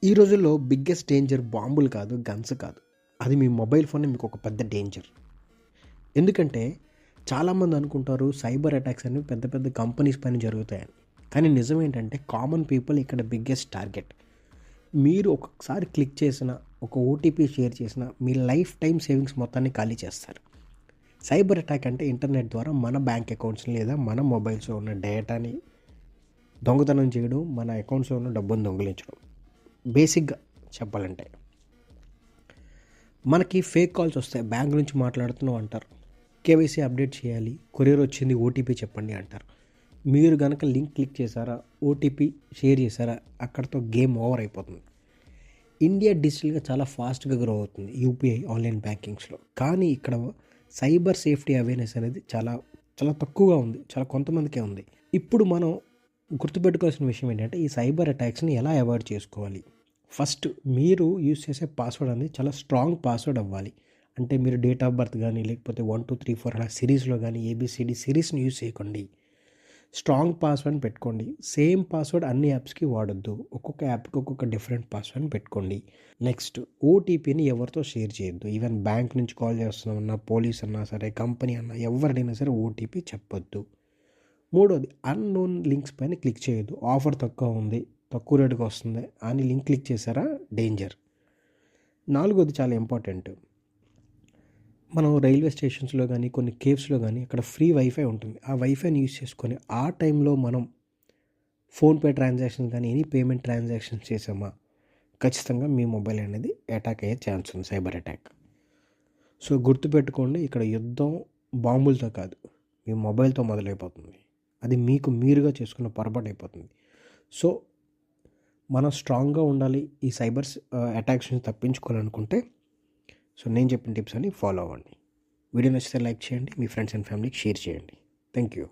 ఈ రోజుల్లో biggest danger బాంబులు కాదు, గన్స్ కాదు. అది మీ మొబైల్ ఫోనే మీకు ఒక పెద్ద డేంజర్. ఎందుకంటే చాలామంది అనుకుంటారు సైబర్ అటాక్స్ అనేవి పెద్ద పెద్ద కంపెనీస్ పైన జరుగుతాయని. కానీ నిజం ఏంటంటే కామన్ పీపుల్ ఇక్కడ బిగ్గెస్ట్ టార్గెట్. మీరు ఒక్కొక్కసారి క్లిక్ చేసిన, ఒక ఓటీపీ షేర్ చేసిన మీ లైఫ్ టైం సేవింగ్స్ మొత్తాన్ని ఖాళీ చేస్తారు. సైబర్ అటాక్ అంటే ఇంటర్నెట్ ద్వారా మన బ్యాంక్ అకౌంట్స్ లేదా మన మొబైల్స్లో ఉన్న డేటాని దొంగతనం చేయడం, మన అకౌంట్స్లో ఉన్న డబ్బును దొంగిలించడం. బేసిక్గా చెప్పాలంటే మనకి ఫేక్ కాల్స్ వస్తాయి. బ్యాంక్ నుంచి మాట్లాడుతున్నాం అంటారు, కేవైసీ అప్డేట్ చేయాలి, కొరియర్ వచ్చింది, ఓటీపీ చెప్పండి అంటారు. మీరు కనుక లింక్ క్లిక్ చేశారా, ఓటీపీ షేర్ చేశారా, అక్కడితో గేమ్ ఓవర్ అయిపోతుంది. ఇండియా డిజిటల్గా చాలా ఫాస్ట్గా గ్రో అవుతుంది యూపీఐ ఆన్లైన్ బ్యాంకింగ్స్లో. కానీ ఇక్కడ సైబర్ సేఫ్టీ అవేర్నెస్ అనేది చాలా చాలా తక్కువగా ఉంది, చాలా కొంతమందికే ఉంది. ఇప్పుడు మనం గుర్తుపెట్టుకోవాల్సిన విషయం ఏంటంటే ఈ సైబర్ అటాక్స్ని ఎలా అవాయిడ్ చేసుకోవాలి. ఫస్ట్ మీరు యూస్ చేసే పాస్వర్డ్ అనేది చాలా స్ట్రాంగ్ పాస్వర్డ్ అవ్వాలి. అంటే మీరు డేట్ ఆఫ్ బర్త్ కానీ లేకపోతే 1 2 3 4 అలా సిరీస్లో కానీ ఏబిసిడి సిరీస్ని యూస్ చేయకండి. స్ట్రాంగ్ పాస్వర్డ్ని పెట్టుకోండి. సేమ్ పాస్వర్డ్ అన్ని యాప్స్కి వాడొద్దు. ఒక్కొక్క యాప్కి ఒక్కొక్క డిఫరెంట్ పాస్వర్డ్ని పెట్టుకోండి. నెక్స్ట్, ఓటీపీని ఎవరితో షేర్ చేయొద్దు. ఈవెన్ బ్యాంక్ నుంచి కాల్ చేస్తున్నామన్నా, పోలీస్ అన్నా సరే, కంపెనీ అన్నా, ఎవరినైనా సరే ఓటీపీ చెప్పొద్దు. మూడోది, అన్నోన్ లింక్స్ పైన క్లిక్ చేయొద్దు. ఆఫర్ తక్కువ ఉంది, తక్కువ రేటుకి వస్తుంది అని లింక్ క్లిక్ చేశారా, డేంజర్. నాలుగోది చాలా ఇంపార్టెంట్. మనం రైల్వే స్టేషన్స్లో కానీ కొన్ని కేవ్స్లో కానీ అక్కడ ఫ్రీ వైఫై ఉంటుంది. ఆ వైఫైని యూజ్ చేసుకొని ఆ టైంలో మనం ఫోన్పే ట్రాన్సాక్షన్ కానీ ఎనీ పేమెంట్ ట్రాన్సాక్షన్స్ చేసామా, ఖచ్చితంగా మీ మొబైల్ అనేది అటాక్ అయ్యే ఛాన్స్ ఉంది, సైబర్ అటాక్. సో గుర్తుపెట్టుకోండి, ఇక్కడ యుద్ధం బాంబులతో కాదు, మీ మొబైల్తో మొదలైపోతుంది. అది మీకు మీరుగా చేసుకున్న పొరపాటు అయిపోతుంది. సో మనం స్ట్రాంగ్గా ఉండాలి ఈ సైబర్ అటాక్స్ నుంచి తప్పించుకోవాలనుకుంటే. సో నేను చెప్పిన టిప్స్ అని ఫాలో అవ్వండి. వీడియో నచ్చితే లైక్ చేయండి, మీ ఫ్రెండ్స్ అండ్ ఫ్యామిలీకి షేర్ చేయండి. Thank you.